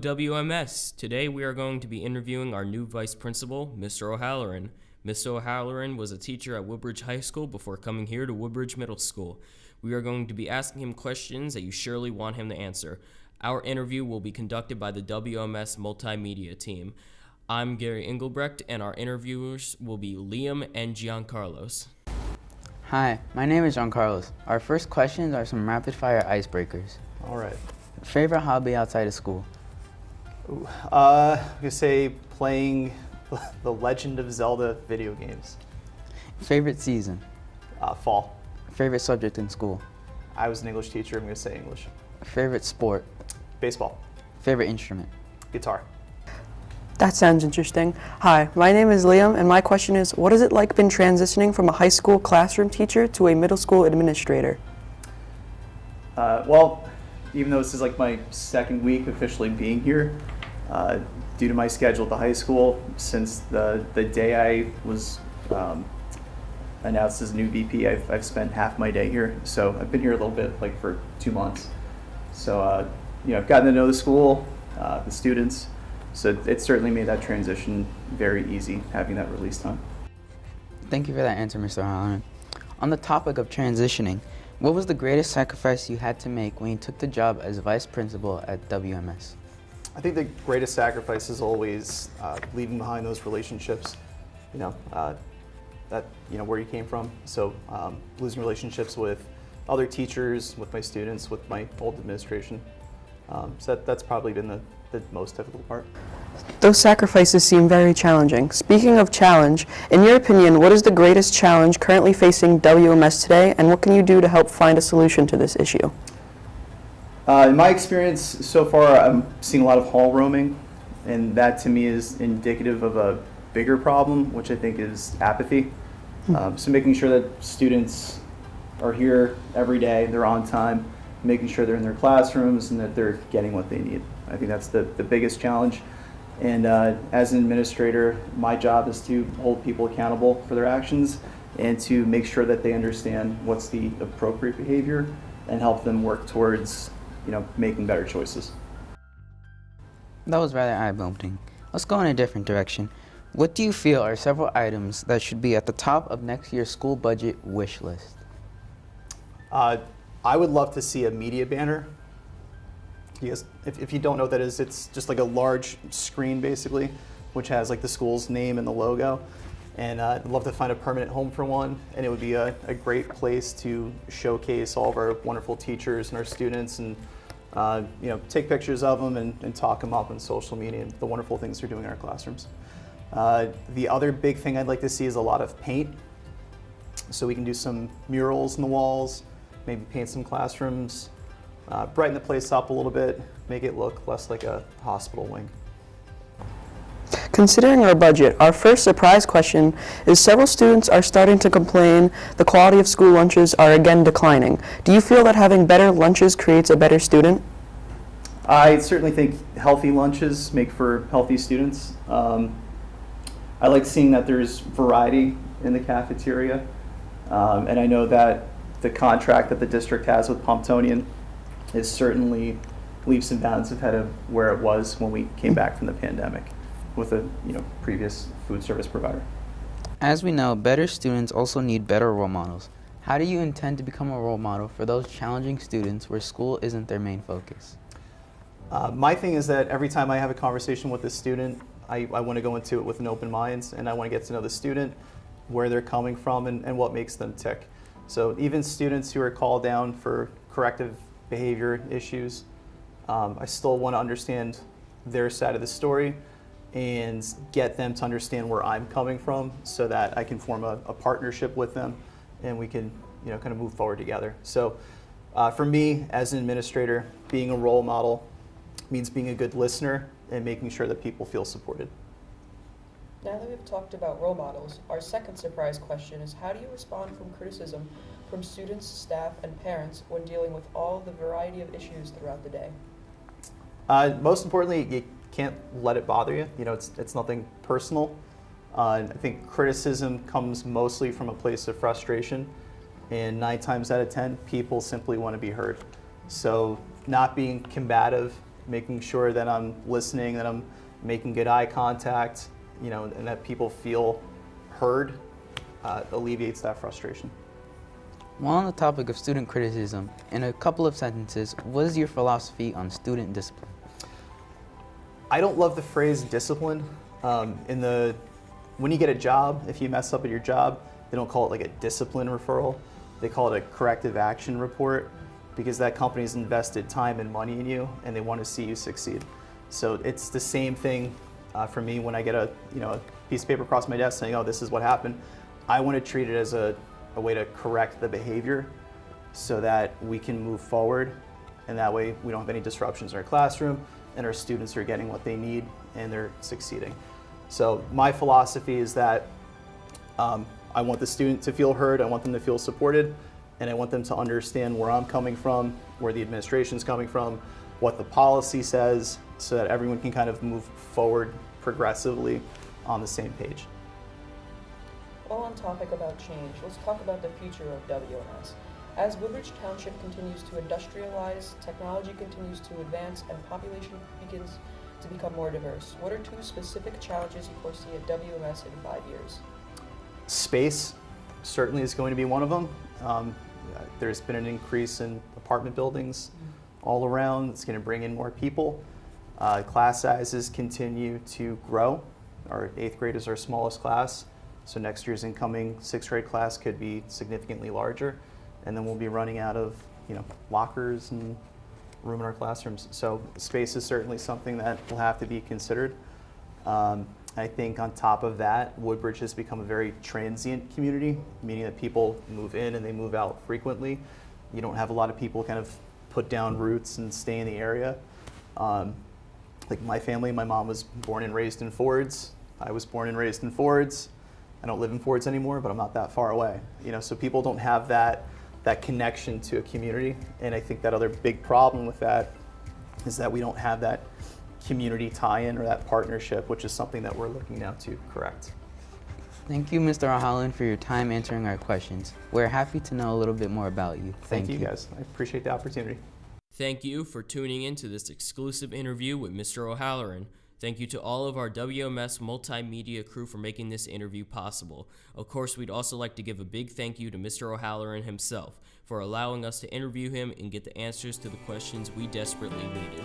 WMS. Today we are going to be interviewing our new vice principal, Mr. O'Halloran. Mr. O'Halloran was a teacher at Woodbridge High School before coming here to Woodbridge Middle School. We are going to be asking him questions that you surely want him to answer. Our interview will be conducted by the WMS Multimedia team. I'm Gary Engelbrecht, and our interviewers will be Liam and Giancarlos. Hi, my name is Giancarlos. Our first questions are some rapid-fire icebreakers. All right. Favorite hobby outside of school? I'm gonna say playing the Legend of Zelda video games. Favorite season? Fall. Favorite subject in school? I was an English teacher. I'm gonna say English. Favorite sport? Baseball. Favorite instrument? Guitar. That sounds interesting. Hi, my name is Liam, and my question is, what has it like been transitioning from a high school classroom teacher to a middle school administrator? Well, even though this is like my second week officially being here, due to my schedule at the high school, since the day I was announced as a new VP, I've spent half my day here. So I've been here a little bit, like for 2 months. So I've gotten to know the school, the students. So it certainly made that transition very easy, having that release time. Thank you for that answer, Mr. O'Halloran. On the topic of transitioning, what was the greatest sacrifice you had to make when you took the job as vice principal at WMS? I think the greatest sacrifice is always leaving behind those relationships, where you came from. So losing relationships with other teachers, with my students, with my old administration. So that's probably been the most difficult part. Those sacrifices seem very challenging. Speaking of challenge, in your opinion, what is the greatest challenge currently facing WMS today, and what can you do to help find a solution to this issue? In my experience so far, I'm seeing a lot of hall roaming, and that to me is indicative of a bigger problem, which I think is apathy. So making sure that students are here every day, they're on time, making sure they're in their classrooms and that they're getting what they need. I think that's the biggest challenge. And as an administrator, my job is to hold people accountable for their actions and to make sure that they understand what's the appropriate behavior and help them work towards making better choices. That was rather eye-opening. Let's go in a different direction. What do you feel are several items that should be at the top of next year's school budget wish list? I would love to see a media banner. Because if you don't know what that is, it's just like a large screen basically, which has like the school's name and the logo. And I'd love to find a permanent home for one, and it would be a great place to showcase all of our wonderful teachers and our students, and take pictures of them and talk them up on social media and the wonderful things they're doing in our classrooms. The other big thing I'd like to see is a lot of paint, so we can do some murals in the walls, maybe paint some classrooms, brighten the place up a little bit, make it look less like a hospital wing. Considering our budget, our first surprise question is several students are starting to complain the quality of school lunches are again declining. Do you feel that having better lunches creates a better student? I certainly think healthy lunches make for healthy students. I like seeing that there's variety in the cafeteria, and I know that the contract that the district has with Pomptonian is certainly leaps and bounds ahead of where it was when we came back from the pandemic with a previous food service provider. As we know, better students also need better role models. How do you intend to become a role model for those challenging students where school isn't their main focus? My thing is that every time I have a conversation with a student, I want to go into it with an open mind, and I want to get to know the student, where they're coming from, and what makes them tick. So even students who are called down for corrective behavior issues, I still want to understand their side of the story and get them to understand where I'm coming from so that I can form a partnership with them and we can kind of move forward together. So for me as an administrator, being a role model means being a good listener and making sure that people feel supported. Now that we've talked about role models, our second surprise question is, how do you respond from criticism from students, staff, and parents when dealing with all the variety of issues throughout the day? Most importantly, you can't let it bother you. It's nothing personal. I think criticism comes mostly from a place of frustration, and 9 times out of 10, people simply want to be heard. So not being combative making sure that I'm listening, that I'm making good eye contact, and that people feel heard, alleviates that frustration. While on the topic of student criticism, in a couple of sentences, what is your philosophy on student discipline? I don't love the phrase discipline. When you get a job, if you mess up at your job, they don't call it like a discipline referral. They call it a corrective action report, because that company's invested time and money in you and they want to see you succeed. So it's the same thing for me when I get a piece of paper across my desk saying, oh, this is what happened. I want to treat it as a way to correct the behavior so that we can move forward, and that way we don't have any disruptions in our classroom and our students are getting what they need and they're succeeding. So my philosophy is that I want the student to feel heard, I want them to feel supported, and I want them to understand where I'm coming from, where the administration's coming from, what the policy says, so that everyone can kind of move forward progressively on the same page. While on topic about change, let's talk about the future of WMS. As Woodbridge Township continues to industrialize, technology continues to advance, and population begins to become more diverse, what are two specific challenges you foresee at WMS in 5 years? Space certainly is going to be one of them. There's been an increase in apartment buildings all around. It's going to bring in more people. Class sizes continue to grow. Our 8th grade is our smallest class, so next year's incoming 6th grade class could be significantly larger, and then we'll be running out of lockers and room in our classrooms. So space is certainly something that will have to be considered. I think on top of that, Woodbridge has become a very transient community, meaning that people move in and they move out frequently. You don't have a lot of people kind of put down roots and stay in the area. Like my family, my mom was born and raised in Fords. I was born and raised in Fords. I don't live in Fords anymore, but I'm not that far away. So people don't have that connection to a community. And I think that other big problem with that is that we don't have that community tie-in or that partnership, which is something that we're looking now to correct. Thank you, Mr. O'Halloran, for your time answering our questions. We're happy to know a little bit more about you. Thank you guys. I appreciate the opportunity. Thank you for tuning in to this exclusive interview with Mr. O'Halloran. Thank you to all of our WMS multimedia crew for making this interview possible. Of course, we'd also like to give a big thank you to Mr. O'Halloran himself for allowing us to interview him and get the answers to the questions we desperately needed.